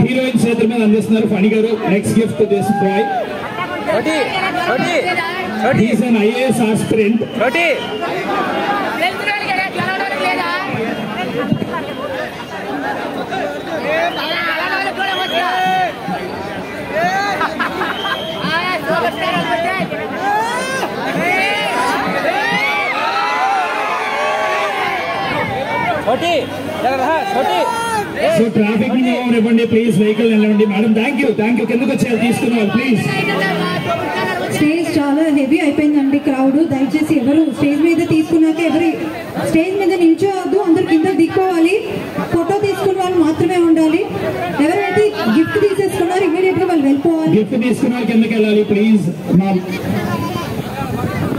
Heroine చేతుల మీద అందిస్తున్నారు ఫణి గారు. Next gift this boy. He's an IAS aspirant. So traffic ఇవ్వండి ప్లీజ్, వెహికల్ నిలవండి. మేడం థ్యాంక్ యూ కిందకు వచ్చారు తీసుకున్నారు ప్లీజ్. స్టేజ్ చాలా హెవీ అయిపోయిందండి, క్రౌడ్. దయచేసి ఎవరు స్టేజ్ మీద తీసుకున్నాక ఎవరు స్టేజ్ మీద నిల్చోవద్దు, అందరు కింద దిక్కోవాలి. ఫోటో తీసుకున్న వాళ్ళు మాత్రమే ఉండాలి. ఎవరైతే గిఫ్ట్ తీసేసుకున్నారో ఇమీడియట్ గా వాళ్ళు వెళ్ళిపోవాలి. గిఫ్ట్ తీసుకున్నారు కిందకి వెళ్ళాలి ప్లీజ్.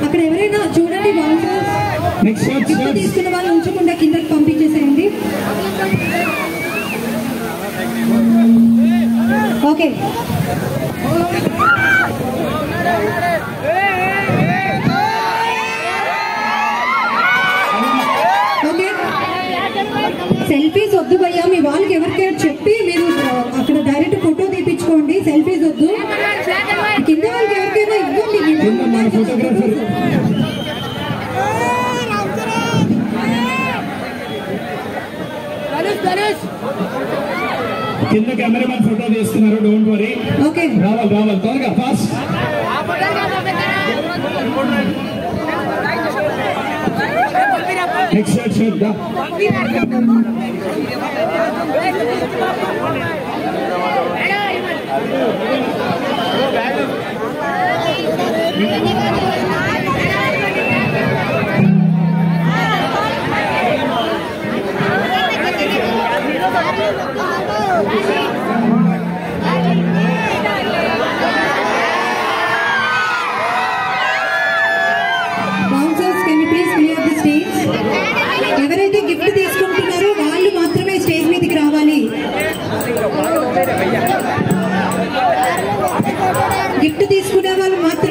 అక్కడ ఎవరైనా చూడండి, గిఫ్ట్ తీసుకున్న వాళ్ళు ఉంచకుండా కిందకి పంపించేసేయండి. ఓకే సెల్ఫీస్ వద్దు భయ్యా, మీ వాళ్ళకి ఎవరికైనా చెప్పి మీరు అక్కడ డైరెక్ట్ ఫోటో తీపించుకోండి. సెల్ఫీస్ వద్దు, కింద వాళ్ళకి ఎవరికైనా ఇవ్వండి. ఫోటోగ్రాఫర్ కింద కెమెరామెన్ ఫోటో తీస్తున్నారు, డోంట్ వరీ. ఓకే రావాలి త్వరగా ఫాస్ట్. నెక్స్ట్ షాట్ దా. ఎవరైతే గిఫ్ట్ తీసుకుంటున్నారో వాళ్ళు మాత్రమే స్టేజ్ మీదకి రావాలి. గిఫ్ట్ తీసుకునే వాళ్ళు మాత్రమే